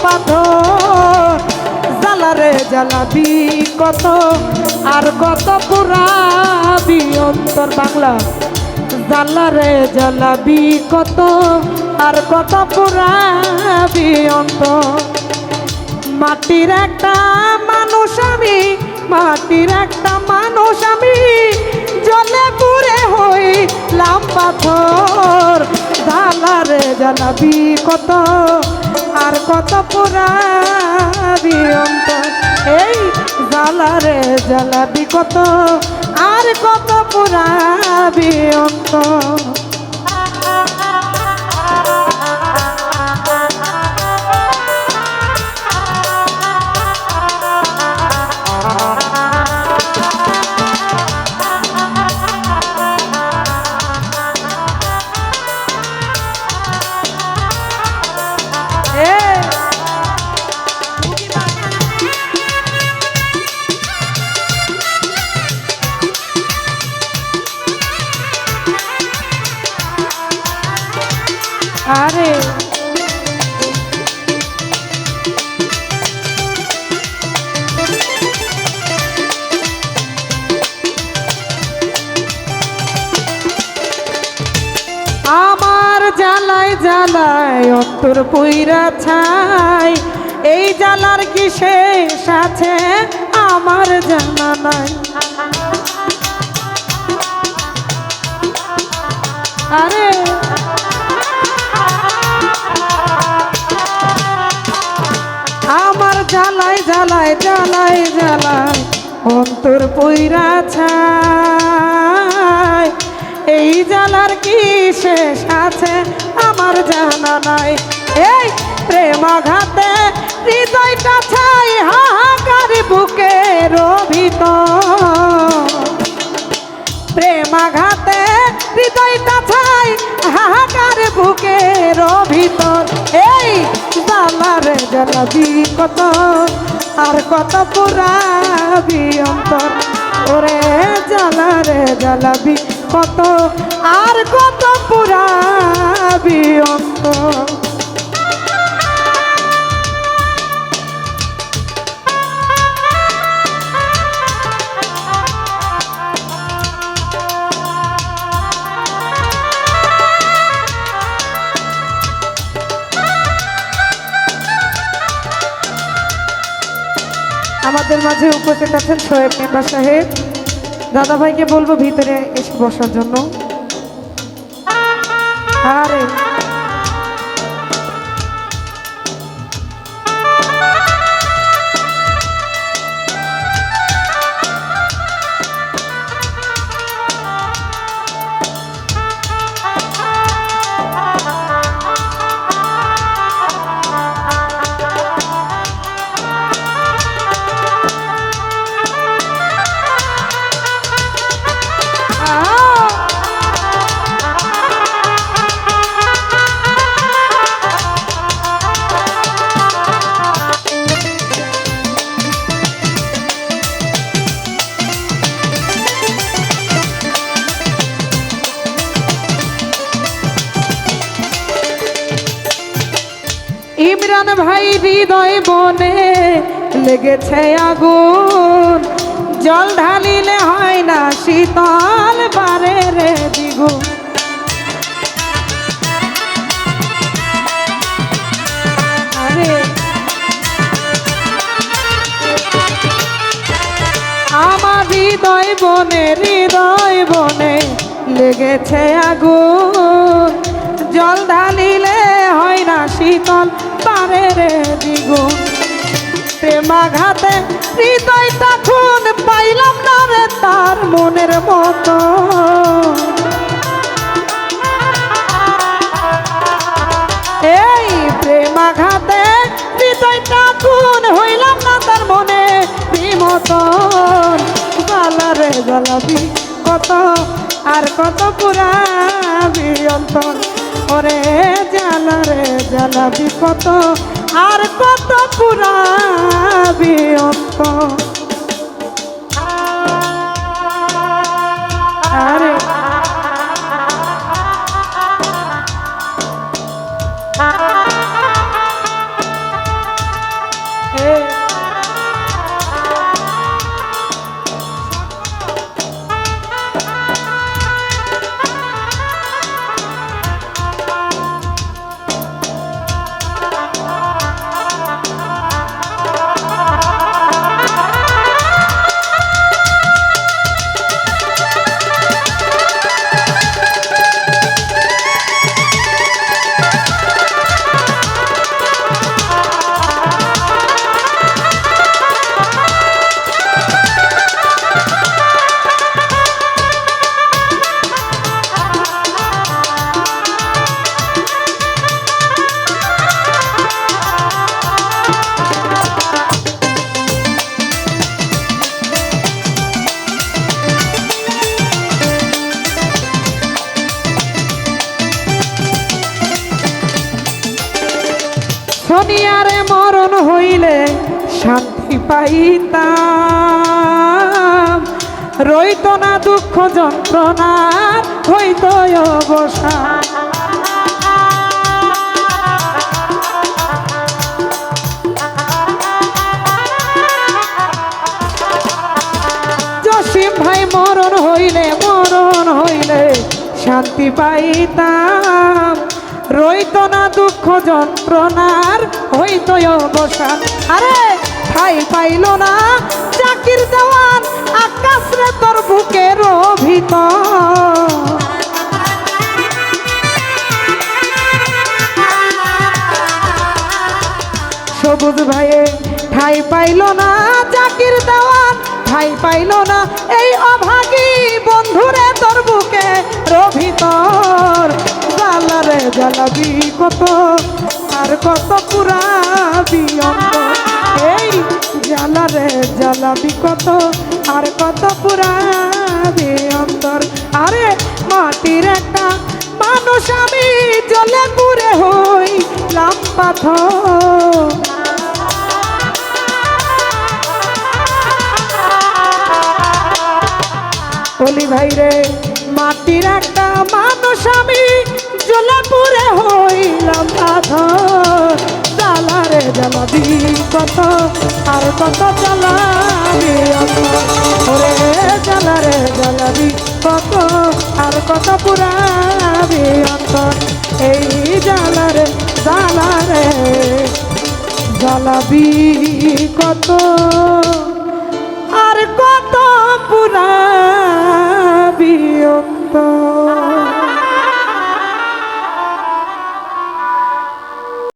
পাথর জ্বালারে জ্বালাবি কত আর কত পুরাবি অন্তর বাংলা জ্বালারে জ্বালাবি কত আর কত পুরাবি অন্তর মাটির একটা মানুষ আমি মাটির একটা মানুষ আমি জলে পুরে হইলাম পাথর জ্বালারে জ্বালাবি কত আর কত পুরাবি অন্তর এই জ্বালারে জ্বালাবি কত আর কত পুরাবি অন্তর আরে আমার জ্বালায় জ্বালায় অন্তর পুইরা ছাই এই জ্বালার কি শেষ আছে আমার জানা নাই আরে আমার জ্বালায় জ্বালায় জ্বালায় জ্বালায় অন্তর পুইরা ছাই এই জ্বালার কি শেষ আছে আমার জানা নাই এই প্রেমাঘাতে হৃদয়টা ছাই হাহাকার বুকের ভিতর প্রেমাঘাতে হৃদয়টা ছাই হাহাকার বুকের ভিতর এই জ্বালারে জ্বালাবি কত আর কত পুরাবি অন্তর ওরে জ্বালারে জ্বালাবি কত আর কত পুরাবি অন্তর আমাদের মাঝে উপস্থিত আছেন শোয়েব মেম্বার সাহেব দাদা ভাইকে বলবো ভিতরে এসে বসার জন্য আরে ইমরান ভাই হৃদয় বনে লেগেছে আগুন জল ঢালিলে হয় না শীতল বারে রে দ্বিগুণ আরে আমার হৃদয় বনে লেগেছে আগুন জল ঢালিলে হয় না শীতল পারে রে দ্বিগুণ প্রেমাঘাতে হৃদয়টা খুন পাইলাম না রে তার মনের মতো এই প্রেমাঘাতে হৃদয়টা খুন হইলাম না তার মনে মতন জ্বালারে জ্বালাবি কত আর কত পুরাবি অন্তর ওরে জ্বালারে জ্বালাবি কত আর কত পুরাবি অন্তর আরে শনিয়ারে মরণ হইলে শান্তি পাইতাম, রইত না দুঃখ যন্ত্রণা, হইত অবসান। জসিম ভাই মরণ হইলে শান্তি পাইতাম, রইত না দুঃখ যন্ত্রণার, হইত অবসান। আরে ঠাই পাইল না চাকির দেওয়ান, আকাশ রে তোর বুকের ভিতর। সবুজ ভাইয়ে ঠাই পাইল না চাকির দেওয়ান, ঠাই পাইল না এই অভাগী বন্ধুরে তোর বুকে ভিতর। জ্বালারে জ্বালাবি কত আর কত পুরাবি অন্তর, এই জ্বালারে জ্বালাবি কত আর কত পুরাবি অন্তর। আরে মাটির একটা মানুষ আমি, জ্বলে পুড়ে হইলাম পাথর। বলি ভাই রে মাটির একটা মানুষ আমি, জ্বলে পুড়ে হইলাম পাথর। জ্বালারে জ্বালাবি কত আর কত জ্বালাবি অন্তর, ওরে জ্বালারে জ্বালাবি কত আর কত পুরাবি অন্তর। এই জ্বালারে জ্বালাবি কত।